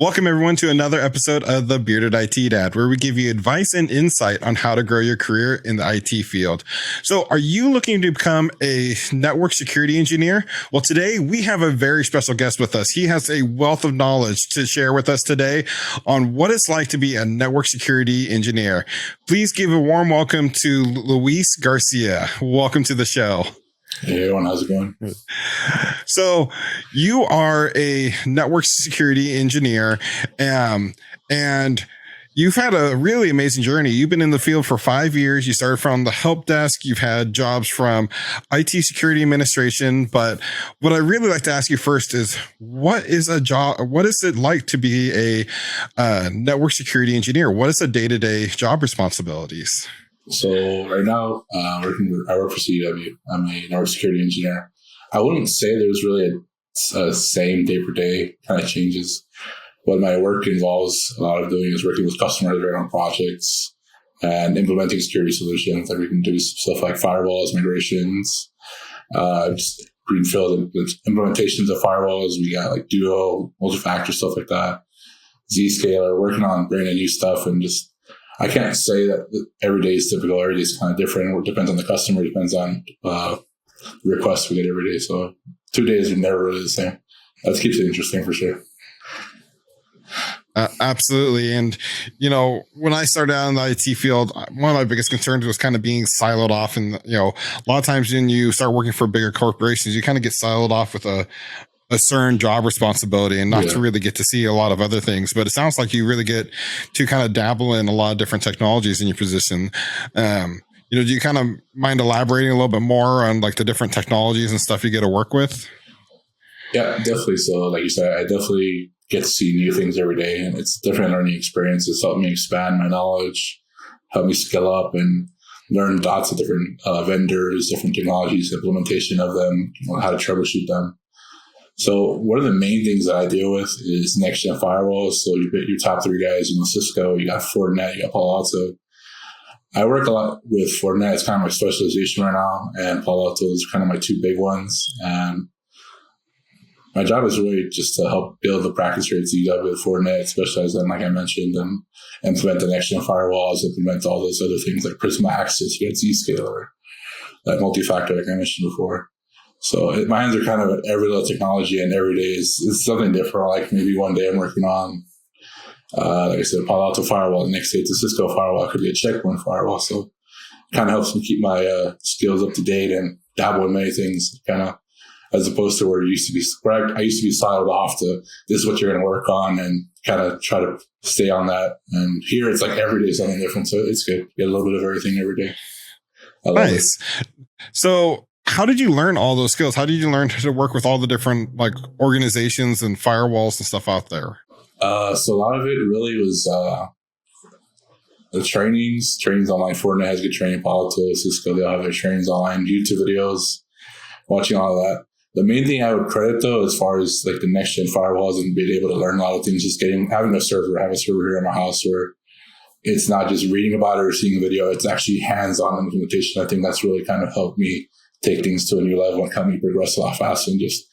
Welcome, everyone, to another episode of the Bearded IT Dad, where we give you advice and insight on how to grow your career in the IT field. So are you looking to become a network security engineer? Well, today we have a very special guest with us. He has a wealth of knowledge to share with us today on what it's like to be a network security engineer. Please give a warm welcome to Luis Garcia. Welcome to the show. Hey everyone, how's it going? So you are a network security engineer, and you've had a really amazing journey. You've been in the field for 5 years. You started from the help desk. You've had jobs from IT security administration. But what I really like to ask you first is, what is a job? What is it like to be a network security engineer? What is the day-to-day job responsibilities? So right now, I work for CDW. I'm a network security engineer. I wouldn't say there's really a same day per day kind of changes. What my work involves a lot of doing is working with customers on projects and implementing security solutions. Like we can do stuff like firewalls, migrations, just greenfield implementations of firewalls. We got like Duo, multi-factor, stuff like that. Zscaler, working on brand new stuff, and just I can't say that every day is typical. Every day is kind of different. It depends on the customer. It depends on the requests we get every day. So 2 days are never really the same. That keeps it interesting for sure. Absolutely. And, you know, when I started out in the IT field, one of my biggest concerns was kind of being siloed off. And, you know, a lot of times when you start working for bigger corporations, you kind of get siloed off with a certain job responsibility and not to really get to see a lot of other things. But it sounds like you really get to kind of dabble in a lot of different technologies in your position. Do you kind of mind elaborating a little bit more on like the different technologies and stuff you get to work with? Yeah, definitely. So like you said, I definitely get to see new things every day, and it's different learning experiences. Help me expand my knowledge, help me skill up and learn lots of different vendors, different technologies, implementation of them, how to troubleshoot them. So one of the main things that I deal with is next-gen firewalls. So your top three guys, Cisco, you got Fortinet, you got Palo Alto. I work a lot with Fortinet. It's kind of my specialization right now, and Palo Alto is kind of my two big ones. And my job is really just to help build the practice here at CW with Fortinet, specialize in, like I mentioned, and implement the next-gen firewalls, implement all those other things like Prisma Access, you got Zscaler, that multi-factor like I mentioned before. So my hands are kind of at every little technology, and every day is something different. Like maybe one day I'm working on, like I said, Palo Alto firewall. The next day it's a Cisco firewall. It could be a Checkpoint firewall. So it kind of helps me keep my skills up to date and dabble in many things, kind of as opposed to where I used to be siloed off to this is what you're going to work on and kind of try to stay on that. And here it's like every day is something different. So it's good. You get a little bit of everything every day. Nice. So how did you learn all those skills? How did you learn to work with all the different like organizations and firewalls and stuff out there? So a lot of it really was the trainings online. Fortinet has good training. Palo Alto, Cisco, they all have their trainings online, YouTube videos, watching all of that. The main thing I would credit though, as far as like the next gen firewalls and being able to learn a lot of things, just having a server. I have a server here in my house where it's not just reading about it or seeing a video, it's actually hands-on implementation. I think that's really kind of helped me take things to a new level and help me progress a lot faster than just,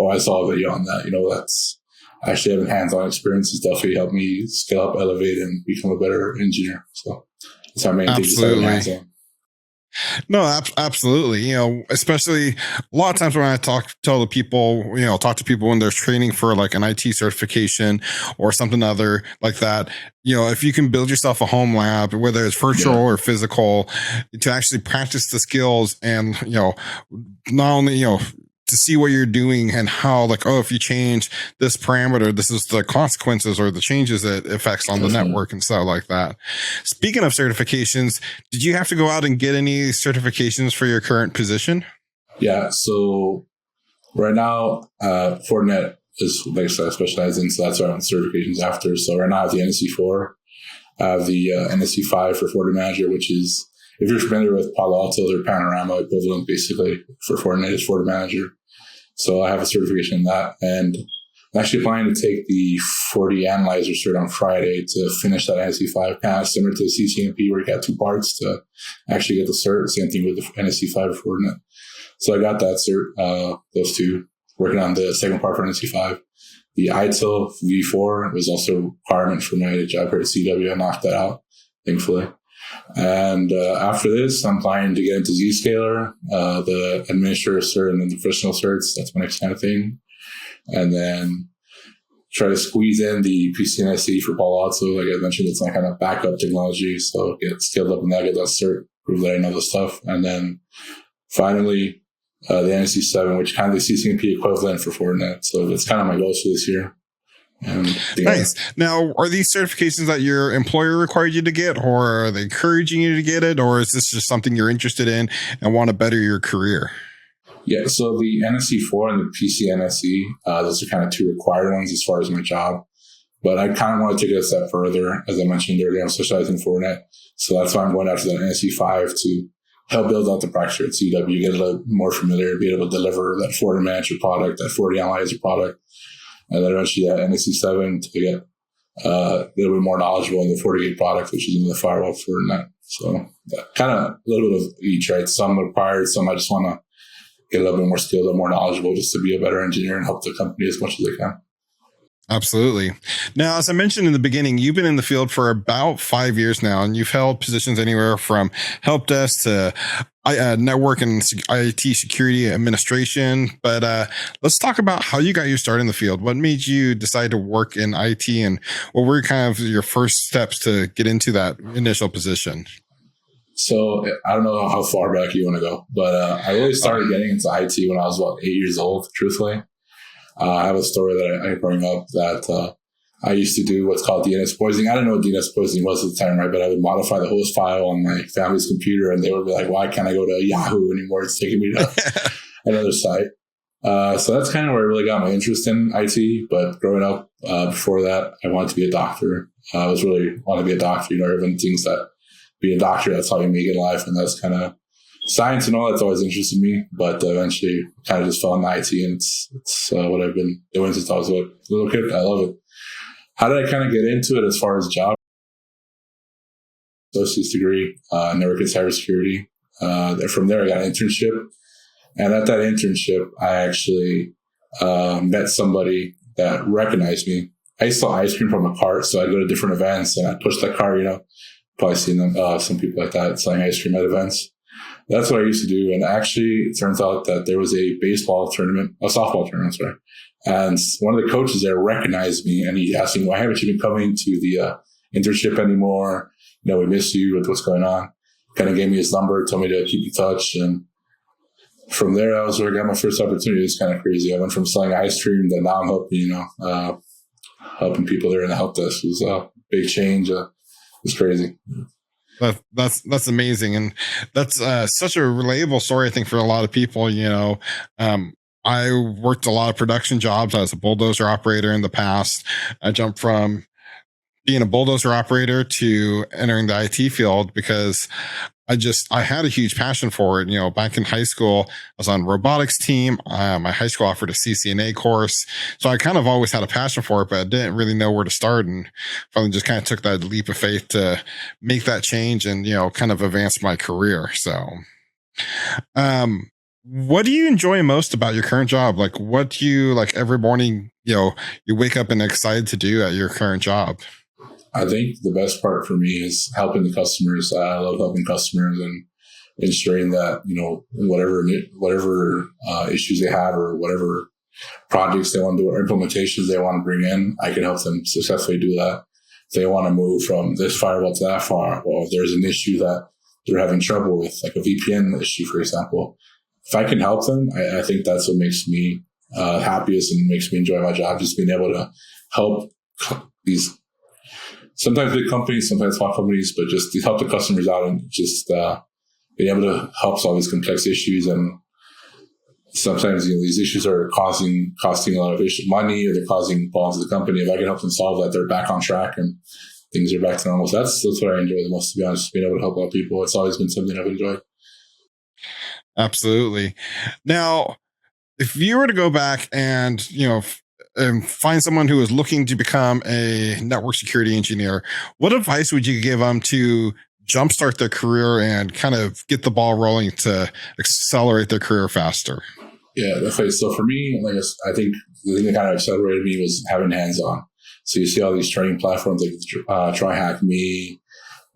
I saw a video on that. That's actually having hands-on experiences definitely helped me scale up, elevate, and become a better engineer. So that's our main thing, just having hands-on. No, absolutely. Especially a lot of times when I talk to people when they're training for like an IT certification or something other like that, if you can build yourself a home lab, whether it's virtual or physical, to actually practice the skills and, not only, to see what you're doing and how, like, if you change this parameter, this is the consequences or the changes it affects on the network and stuff like that. Speaking of certifications, did you have to go out and get any certifications for your current position? Yeah. So right now, Fortinet is like I said, I specialize in, so that's why I'm certifications after. So right now I have the NSE4, I have the NSE5 for Fortinet Manager, which is, if you're familiar with Palo Alto, their Panorama equivalent basically for Fortinet is Fortinet Manager. So I have a certification in that, and I'm actually planning to take the Forti Analyzer cert on Friday to finish that NSE5, kind of similar to the CCNP where you got two parts to actually get the cert. Same thing with the NSE5 for Fortinet. So I got that cert, those two, working on the second part for NSE5. The ITIL V4 was also a requirement for my job here at CW. I knocked that out, thankfully. And after this, I'm planning to get into Zscaler, the administrator cert and then the professional certs. That's my next kind of thing. And then try to squeeze in the PCNSE for Palo Alto. Like I mentioned, it's my kind of backup technology. So get skilled up in that, get that cert, prove that I know the stuff. And then finally, the NSE 7, which kind of the CCNP equivalent for Fortinet. So that's kind of my goals for this year. And nice. Now, are these certifications that your employer required you to get, or are they encouraging you to get it, or is this just something you're interested in and want to better your career? Yeah, so the NSE 4 and the PCNSE, those are kind of two required ones as far as my job. But I kind of want to take it a step further. As I mentioned earlier, I'm specializing in Fortinet. So that's why I'm going after the NSE 5 to help build out the practice at CW, get a little more familiar, be able to deliver that Fortinet Manager product, that Fortinet Analyzer product, and then eventually that NSE 7 to get a little bit more knowledgeable in the FortiGate product, which is in the firewall Fortinet. So kind of a little bit of each, right? Some required, some I just want to get a little bit more skilled and more knowledgeable just to be a better engineer and help the company as much as I can. Absolutely. Now, as I mentioned in the beginning, you've been in the field for about 5 years now, and you've held positions anywhere from help desk to network and IT security administration. But let's talk about how you got your start in the field. What made you decide to work in IT, and what were kind of your first steps to get into that initial position? So I don't know how far back you want to go, but I really started getting into IT when I was about 8 years old, truthfully. I have a story that I bring up that I used to do what's called DNS poisoning. I didn't know what DNS poisoning was at the time, right? But I would modify the host file on my family's computer, and they would be like, why can't I go to Yahoo anymore? It's taking me to another site. So that's kind of where I really got my interest in IT. But growing up, before that, I wanted to be a doctor. I was really want to be a doctor. You know, everyone thinks that being a doctor, that's how you make it in life. And that's kind of science and all that's always interested me. But eventually kind of just fell into IT, and it's what I've been doing since I was a little kid. I love it. How did I kind of get into it as far as job? Associate's degree, network and cybersecurity. From there, I got an internship. And at that internship, I actually met somebody that recognized me. I used to sell ice cream from a cart, so I'd go to different events and I'd push that cart, you know. Probably seen them, some people like that selling ice cream at events. That's what I used to do. And actually, it turns out that there was a softball tournament, sorry. And one of the coaches there recognized me, and he asked me, why haven't you been coming to the internship anymore? You know, we miss you with what's going on. Kind of gave me his number, told me to keep in touch. And from there, that was where I got my first opportunity. It's kind of crazy. I went from selling ice cream to now I'm helping, helping people there in the help desk. It was a big change. It's crazy. That's amazing, and that's such a relatable story, I think, for a lot of people. You know, I worked a lot of production jobs. I was a bulldozer operator in the past. I jumped from being a bulldozer operator to entering the IT field because I had a huge passion for it. You know, back in high school, I was on robotics team. My high school offered a CCNA course. So I kind of always had a passion for it, but I didn't really know where to start, and finally just kind of took that leap of faith to make that change and, you know, kind of advance my career. So, what do you enjoy most about your current job? Like, what do you like every morning, you know, you wake up and excited to do at your current job? I think the best part for me is helping the customers. I love helping customers and ensuring that, you know, whatever issues they have or whatever projects they want to do or implementations they want to bring in, I can help them successfully do that. If they want to move from this firewall to that firewall, if there's an issue that they're having trouble with, like a VPN issue, for example, if I can help them, I think that's what makes me happiest and makes me enjoy my job, just being able to help these sometimes big companies, sometimes small companies, but just to help the customers out and just being able to help solve these complex issues. And sometimes, you know, these issues are costing a lot of money, or they're causing problems to the company. If I can help them solve that, they're back on track and things are back to normal. So that's what I enjoy the most, to be honest, being able to help out people. It's always been something I've enjoyed. Absolutely. Now, if you were to go back and, you know, and find someone who is looking to become a network security engineer, what advice would you give them to jumpstart their career and kind of get the ball rolling to accelerate their career faster? Yeah, definitely. So for me, I think the thing that kind of accelerated me was having hands-on. So you see all these training platforms like TryHackMe,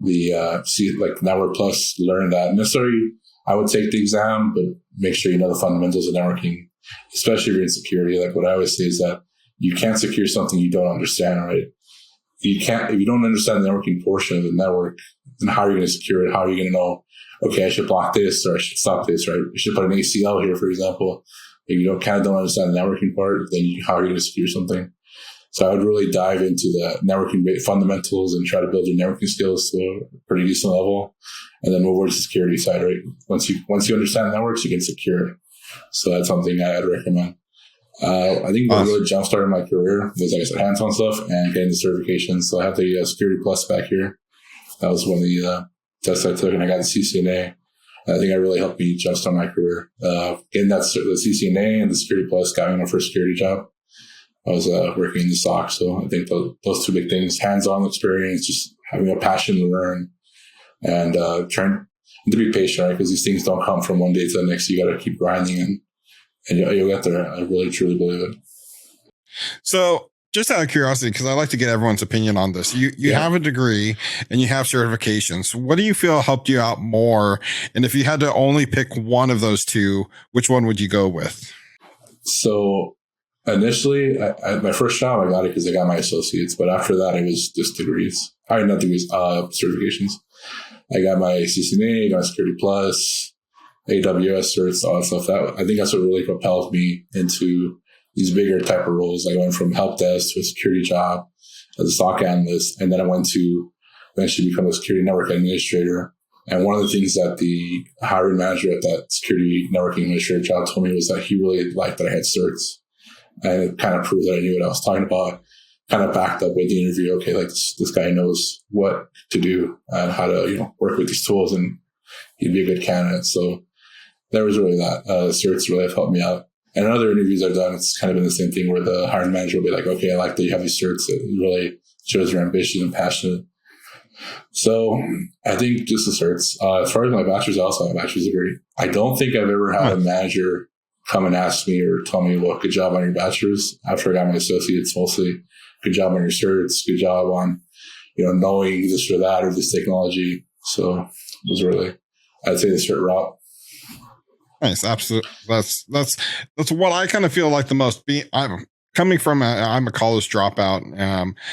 like Network Plus, learn that. Necessarily, I would take the exam, but make sure you know the fundamentals of networking, especially if you're in security. Like what I always say is that you can't secure something you don't understand, right? If you don't understand the networking portion of the network, then how are you going to secure it? How are you going to know, okay, I should block this or I should stop this, right? I should put an ACL here, for example. If you don't understand the networking part, then how are you going to secure something? So I would really dive into the networking fundamentals and try to build your networking skills to a pretty decent level, and then move over to the security side, right? Once you understand networks, you can secure it. So that's something I'd recommend. I think what really jump-started my career was, like I said, hands-on stuff and getting the certifications. So I have the Security Plus back here. That was one of the tests I took, and I got the CCNA. I think that really helped me jump-start my career. Getting the CCNA and the Security Plus got me my first security job. I was working in the SOC, so I think those two big things: hands-on experience, just having a passion to learn, and trying to be patient, right? Because these things don't come from one day to the next. You got to keep grinding, and you'll get there. I really, truly believe it. So, just out of curiosity, because I like to get everyone's opinion on this, you have a degree and you have certifications. What do you feel helped you out more? And if you had to only pick one of those two, which one would you go with? So initially, my first job, I got it because I got my associates. But after that, it was just degrees. Not degrees, certifications. I got my CCNA, got my Security Plus, AWS certs, all that stuff. I think that's what really propelled me into these bigger type of roles. I went from help desk to a security job as a SOC analyst, and then I went to eventually become a security network administrator. And one of the things that the hiring manager at that security networking administrator job told me was that he really liked that I had certs. And it kind of proved that I knew what I was talking about, kind of backed up with the interview. Okay, like this guy knows what to do and how to, work with these tools, and he'd be a good candidate. So there was really that. Certs really have helped me out. And in other interviews I've done, it's kind of been the same thing where the hiring manager will be like, okay, I like that you have these certs. It really shows you're ambitious and passionate. So I think just the certs. As far as my bachelor's, I also have a bachelor's degree. I don't think I've ever had a manager come and ask me or tell me, well, good job on your bachelor's. After I got my associates, mostly good job on your certs, good job on, knowing this or that or this technology. So it was really, I'd say the cert route. Nice. Absolutely. That's what I kind of feel like the most. I'm coming from I'm a college dropout.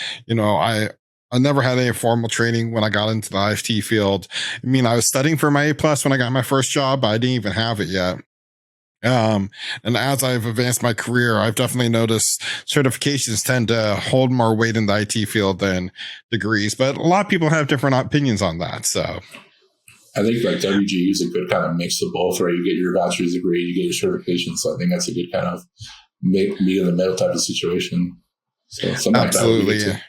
I never had any formal training when I got into the IFT field. I mean, I was studying for my A+ when I got my first job, but I didn't even have it yet. And as I've advanced my career, I've definitely noticed certifications tend to hold more weight in the IT field than degrees, but a lot of people have different opinions on that. So I think like WG is a good kind of mix of both, right? You get your bachelor's degree, you get your certification. So I think that's a good kind of meet in the middle type of situation. So something absolutely. Like that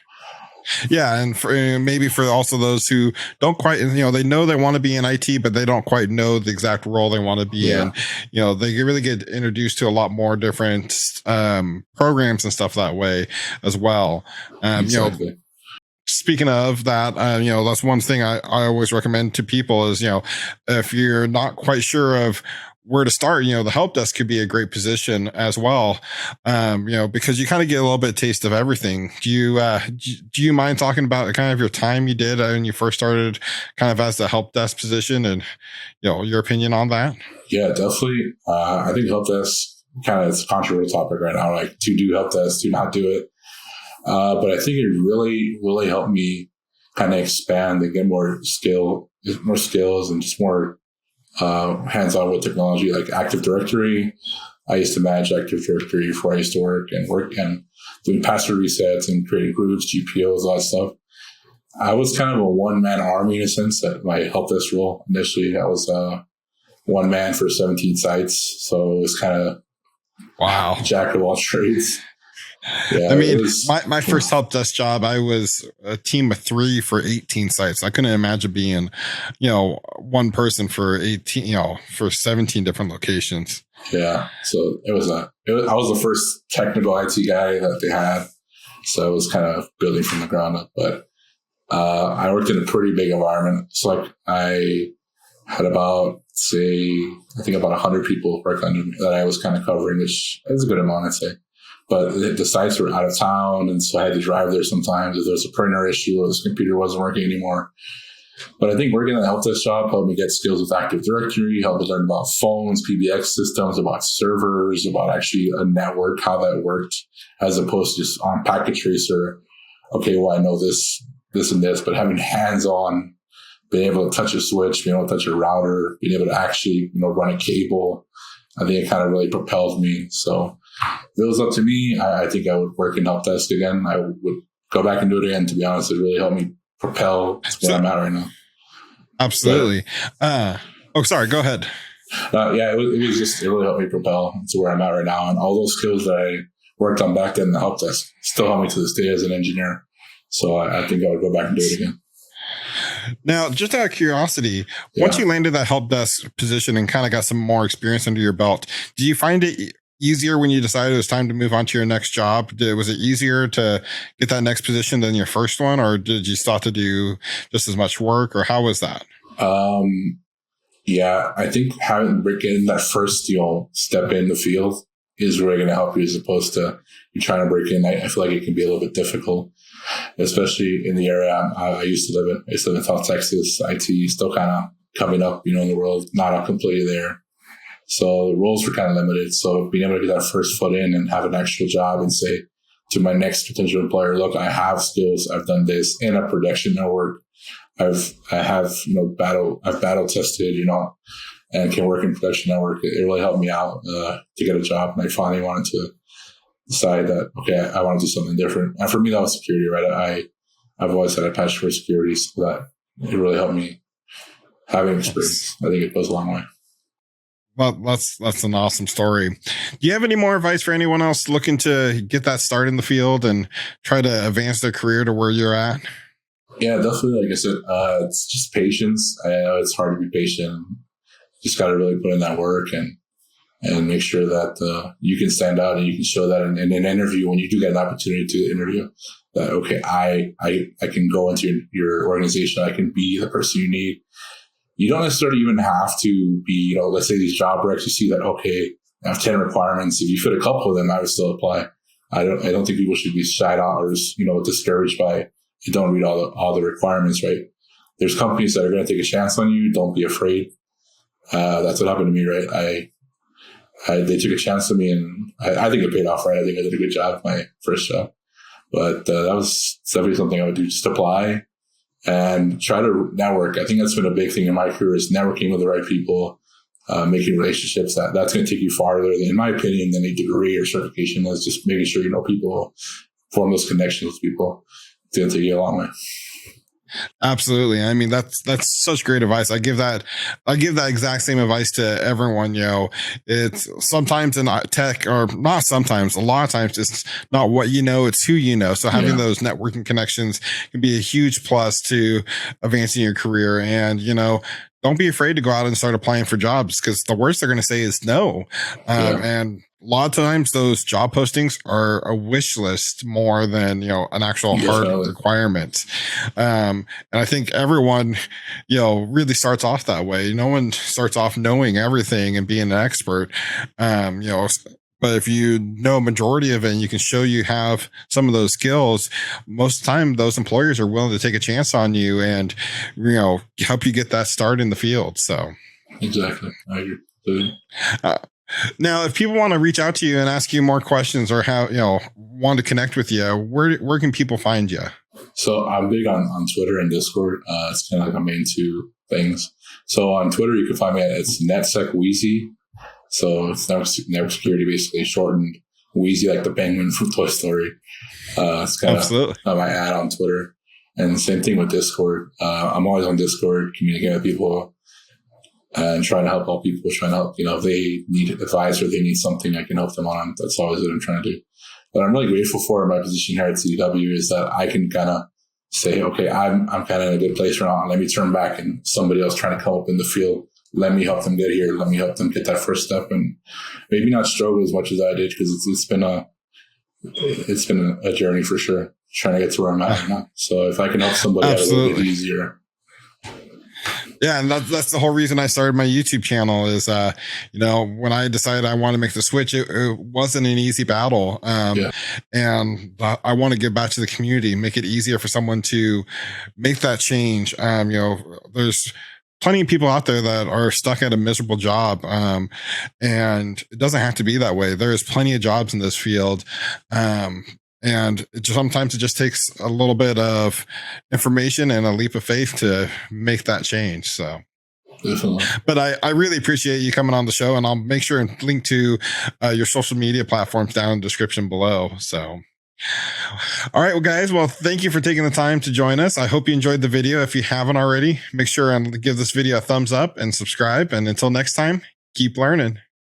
yeah. And maybe for also those who don't quite, they know they want to be in IT, but they don't quite know the exact role they want to be in. They really get introduced to a lot more different programs and stuff that way as well. Exactly. Speaking of that, that's one thing I always recommend to people is, if you're not quite sure of where to start, the help desk could be a great position as well. Because you kind of get a little bit of taste of everything. Do you mind talking about kind of your time you did when you first started kind of as the help desk position and, your opinion on that? Yeah, definitely. I think help desk kind of is a controversial topic right now, like to do help desk, to not do it. But I think it really, really helped me kind of expand and get more skills and just more hands-on with technology, like Active Directory. I used to manage Active Directory before I used to work and doing password resets and creating groups, GPOs, all that stuff. I was kind of a one-man army in a sense at my help desk role. Initially, I was one man for 17 sites. So it was kind of jack of all trades. Yeah, I mean, my first help desk job, I was a team of 3 for 18 sites. I couldn't imagine being, one person for 18, for 17 different locations. Yeah. So I was the first technical IT guy that they had. So it was kind of building from the ground up, but I worked in a pretty big environment. So like I had about 100 people work under me that I was kind of covering, which is a good amount, I'd say. but the sites were out of town, and so I had to drive there sometimes if there was a printer issue or this computer wasn't working anymore. But I think working in the help desk job helped me get skills with Active Directory, helped me learn about phones, PBX systems, about servers, about actually a network, how that worked, as opposed to just on packet tracer. Okay, well, I know this, and this, but having hands-on, being able to touch a switch, being able to touch a router, being able to actually, run a cable, I think it kind of really propelled me. So if it was up to me, I think I would work in help desk again. I would go back and do it again, to be honest. It really helped me propel to where I'm at right now. Absolutely. Sorry, go ahead. It really helped me propel to where I'm at right now. And all those skills that I worked on back then in the help desk still help me to this day as an engineer. So I think I would go back and do it again. Now, just out of curiosity, once you landed that help desk position and kind of got some more experience under your belt, do you find it easier when you decided it was time to move on to your next job? Was it easier to get that next position than your first one, or did you start to do just as much work, or how was that? I think getting that first, step in the field is really going to help you, as opposed to you trying to break in. I feel like it can be a little bit difficult, especially in the area I used to live in. I used to live in South Texas. IT is still kind of coming up, in the world, not all completely there. So the roles were kind of limited. So being able to get that first foot in and have an actual job and say to my next potential employer, look, I have skills. I've done this in a production network. I've battle tested, and can work in production network. It really helped me out to get a job. And I finally wanted to decide that, okay, I want to do something different. And for me, that was security, right? I've always had a passion for security, so that it really helped me having experience. I think it goes a long way. Well, that's an awesome story. Do you have any more advice for anyone else looking to get that start in the field and try to advance their career to where you're at? Yeah, definitely. Like I said, it's just patience. I know it's hard to be patient. Just got to really put in that work and make sure that you can stand out and you can show that in an interview, when you do get an opportunity to interview, that, okay, I can go into your organization. I can be the person you need. You don't necessarily even have to be, let's say these job recs, you see that, okay, I have 10 requirements. If you fit a couple of them, I would still apply. I don't think people should be shied out or just, discouraged by, you don't read all the requirements, right? There's companies that are going to take a chance on you. Don't be afraid. That's what happened to me, right? They took a chance on me, and I think it paid off, right? I think I did a good job, my first job. But that was definitely something I would do, just apply and try to network. I think that's been a big thing in my career, is networking with the right people, making relationships. That's going to take you farther, in my opinion, than a degree or certification. Is just making sure people, form those connections with people. It's going to take you a long way. Absolutely. I mean, that's such great advice. I give that exact same advice to everyone. It's sometimes in tech, or not sometimes, a lot of times it's not what you know, it's who you know. So having those networking connections can be a huge plus to advancing your career. And, don't be afraid to go out and start applying for jobs, because the worst they're going to say is no. And a lot of times those job postings are a wish list more than, an actual hard requirement. And I think everyone, really starts off that way. No one starts off knowing everything and being an expert. But if you know a majority of it and you can show you have some of those skills, most of the time those employers are willing to take a chance on you and, help you get that start in the field. So exactly. I agree. Now, if people want to reach out to you and ask you more questions, or want to connect with you, where can people find you? So I'm big on Twitter and Discord. It's kind of like my main two things. So on Twitter, you can find me it's NetSecWheezy. So it's network security, basically shortened. Wheezy, like the penguin from Toy Story. It's kind of my ad on Twitter. And same thing with Discord. I'm always on Discord, communicating with people and trying to help all people, trying to help, if they need advice or they need something, I can help them on. That's always what I'm trying to do. But I'm really grateful for my position here at CDW, is that I can kind of say, okay, I'm kind of in a good place right now. Let me turn back, and somebody else trying to come up in the field, let me help them get here. Let me help them get that first step, and maybe not struggle as much as I did, because it's been a journey for sure, trying to get to where I'm at now. So if I can help somebody out a little bit easier. Yeah, and that's the whole reason I started my YouTube channel is, when I decided I want to make the switch, it wasn't an easy battle. Yeah. And I want to give back to the community, make it easier for someone to make that change. There's plenty of people out there that are stuck at a miserable job. And it doesn't have to be that way. There is plenty of jobs in this field. And sometimes it just takes a little bit of information and a leap of faith to make that change. So, Definitely. but I really appreciate you coming on the show, and I'll make sure and link to your social media platforms down in the description below. So, all right, well, guys, well, thank you for taking the time to join us. I hope you enjoyed the video. If you haven't already, make sure and give this video a thumbs up and subscribe. And until next time, keep learning.